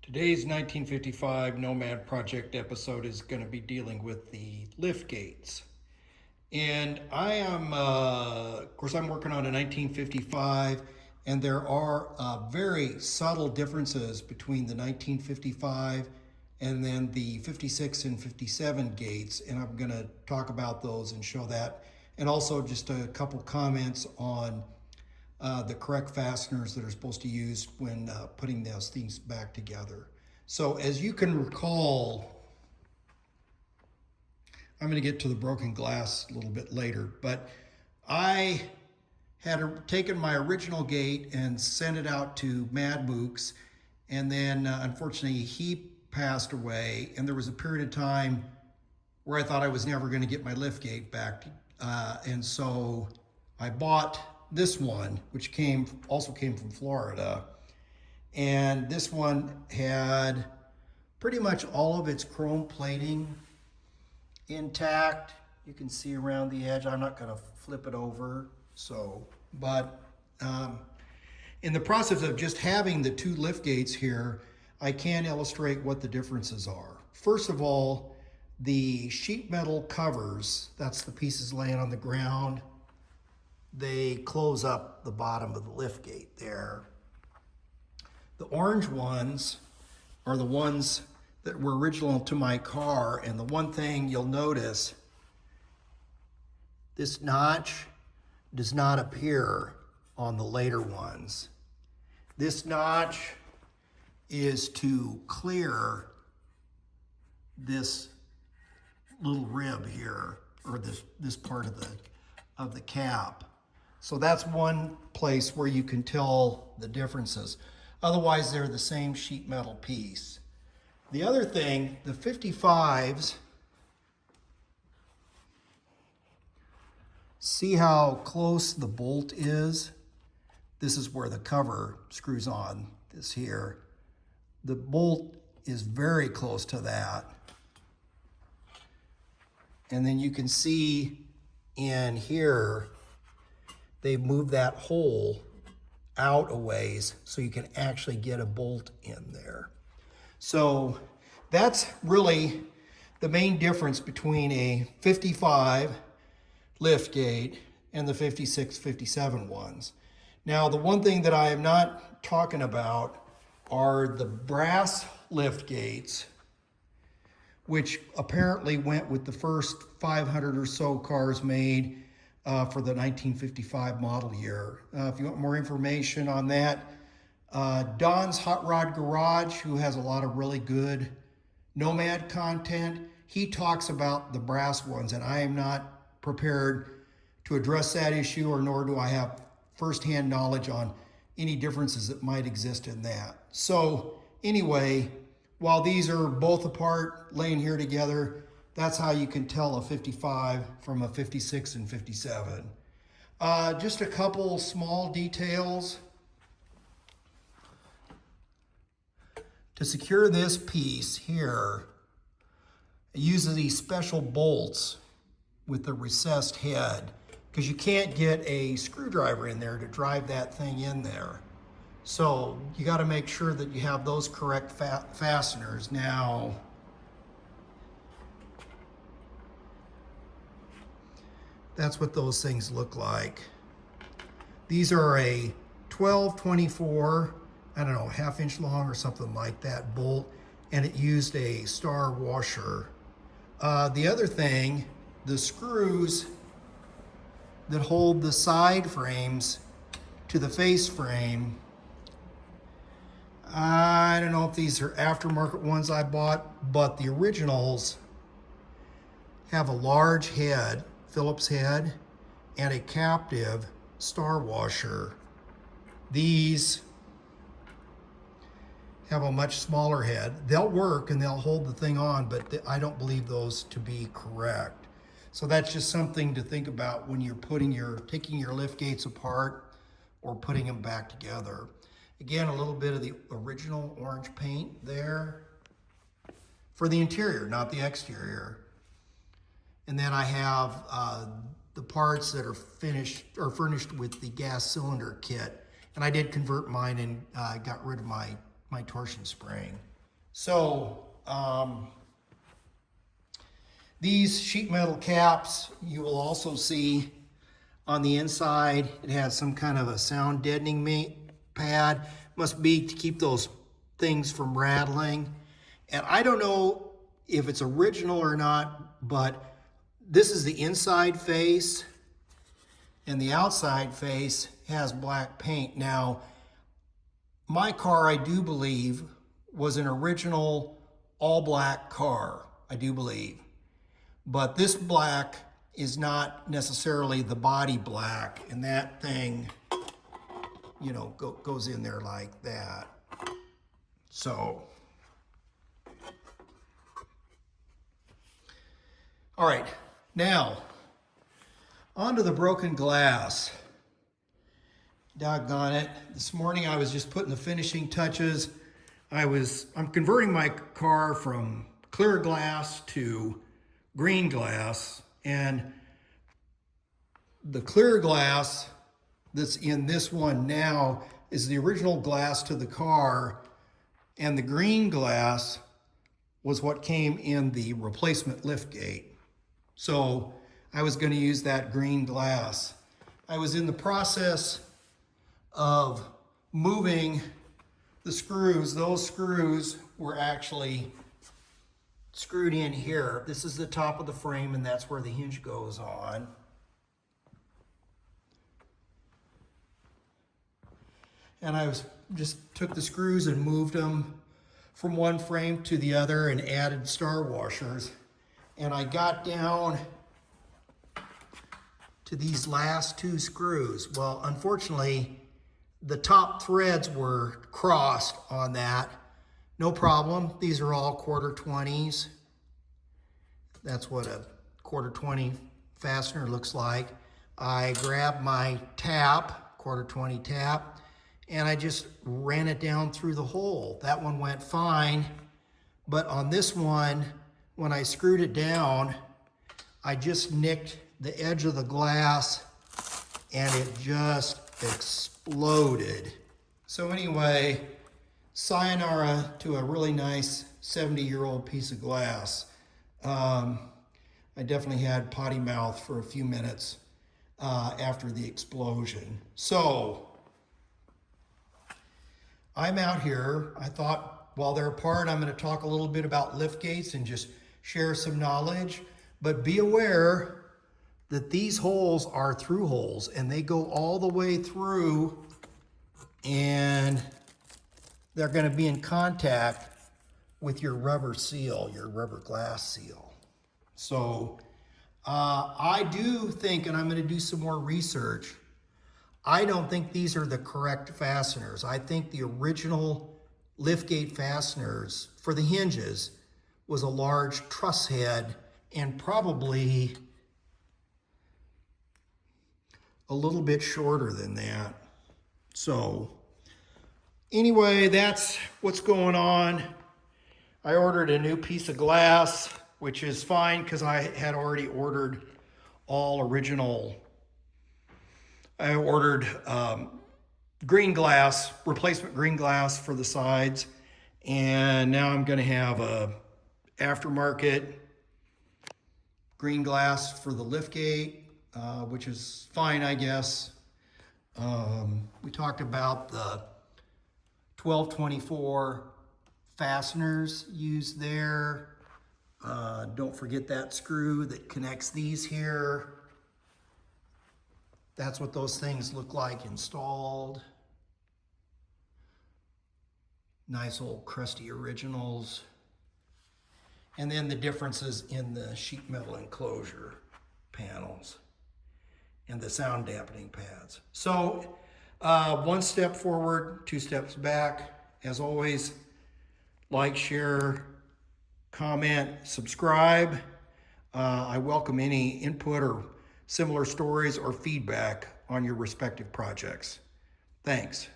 Today's 1955 Nomad Project episode is going to be dealing with the lift gates. And I am, of course, I'm working on a 1955, and there are very subtle differences between the 1955 and then the 56 and 57 gates. And I'm going to talk about those and show that. And also just a couple comments on the correct fasteners that are supposed to use when putting those things back together. So as you can recall, I'm going to get to the broken glass a little bit later, but I had taken my original gate and sent it out to Mad Mooks, and then unfortunately he passed away, and there was a period of time where I thought I was never going to get my lift gate back, and so I bought this one, which also came from Florida. And this one had pretty much all of its chrome plating intact. You can see around the edge. I'm not going to flip it over. But in the process of just having the two lift gates here, I can illustrate what the differences are. First of all, the sheet metal covers, that's the pieces laying on the ground, they close up the bottom of the lift gate there. The orange ones are the ones that were original to my car, and the one thing you'll notice, this notch does not appear on the later ones. This notch is to clear this little rib here, or this part of the cap. So that's one place where you can tell the differences. Otherwise, they're the same sheet metal piece. The other thing, the 55s, see how close the bolt is? This is where the cover screws on, this here. The bolt is very close to that. And then you can see in here, they've moved that hole out a ways so you can actually get a bolt in there. So that's really the main difference between a 55 lift gate and the 56, 57 ones. Now, the one thing that I am not talking about are the brass lift gates, which apparently went with the first 500 or so cars made for the 1955 model year. If you want more information on that, Don's Hot Rod Garage, who has a lot of really good Nomad content, he talks about the brass ones, and I am not prepared to address that issue, or nor do I have firsthand knowledge on any differences that might exist in that. So anyway, while these are both apart, laying here together, that's how you can tell a 55 from a 56 and 57. Just a couple small details. To secure this piece here, it uses these special bolts with the recessed head, because you can't get a screwdriver in there to drive that thing in there. So you got to make sure that you have those correct fasteners. Now, that's what those things look like. These are a 12, 24, I don't know, half-inch long or something like that bolt, and it used a star washer. The other thing, the screws that hold the side frames to the face frame, I don't know if these are aftermarket ones I bought, but the originals have a large head, Phillips head, and a captive star washer. These have a much smaller head. They'll work and they'll hold the thing on, but I don't believe those to be correct. So that's just something to think about when you're taking your lift gates apart or putting them back together. Again, a little bit of the original orange paint there for the interior, not the exterior. And then I have the parts that are furnished with the gas cylinder kit. And I did convert mine and got rid of my torsion spring. So these sheet metal caps, you will also see on the inside, it has some kind of a sound deadening pad. Must be to keep those things from rattling. And I don't know if it's original or not, but this is the inside face, and the outside face has black paint. Now, my car, I do believe, was an original all-black car, I do believe. But this black is not necessarily the body black, and that thing, you know, goes in there like that. So, all right, now, onto the broken glass. Doggone it. This morning I was just putting the finishing touches. I'm converting my car from clear glass to green glass, and the clear glass that's in this one now is the original glass to the car, and the green glass was what came in the replacement liftgate. So I was going to use that green glass. I was in the process of moving the screws. Those screws were actually screwed in here. This is the top of the frame, and that's where the hinge goes on. And I just took the screws and moved them from one frame to the other and added star washers. And I got down to these last two screws. Well, unfortunately, the top threads were crossed on that. No problem. These are all 1/4-20s. That's what a 1/4-20 fastener looks like. I grabbed my tap, 1/4-20 tap, and I just ran it down through the hole. That one went fine, but on this one, when I screwed it down, I just nicked the edge of the glass and it just exploded. So anyway, sayonara to a really nice 70-year-old piece of glass. I definitely had potty mouth for a few minutes after the explosion. So I'm out here. I thought while they're apart, I'm going to talk a little bit about lift gates and just share some knowledge. But be aware that these holes are through holes, and they go all the way through, and they're going to be in contact with your rubber seal, your rubber glass seal. So I do think, and I'm going to do some more research, I don't think these are the correct fasteners. I think the original liftgate fasteners for the hinges was a large truss head and probably a little bit shorter than that. So anyway, that's what's going on. I ordered a new piece of glass, which is fine because I had already ordered all original. I ordered green glass, replacement green glass for the sides, and now I'm going to have a aftermarket green glass for the liftgate, which is fine, I guess. We talked about the 1224 fasteners used there. Don't forget that screw that connects these here. That's what those things look like installed. Nice old crusty originals. And then the differences in the sheet metal enclosure panels and the sound dampening pads. So one step forward, 2 steps back. As always, like, share, comment, subscribe. I welcome any input or similar stories or feedback on your respective projects. Thanks.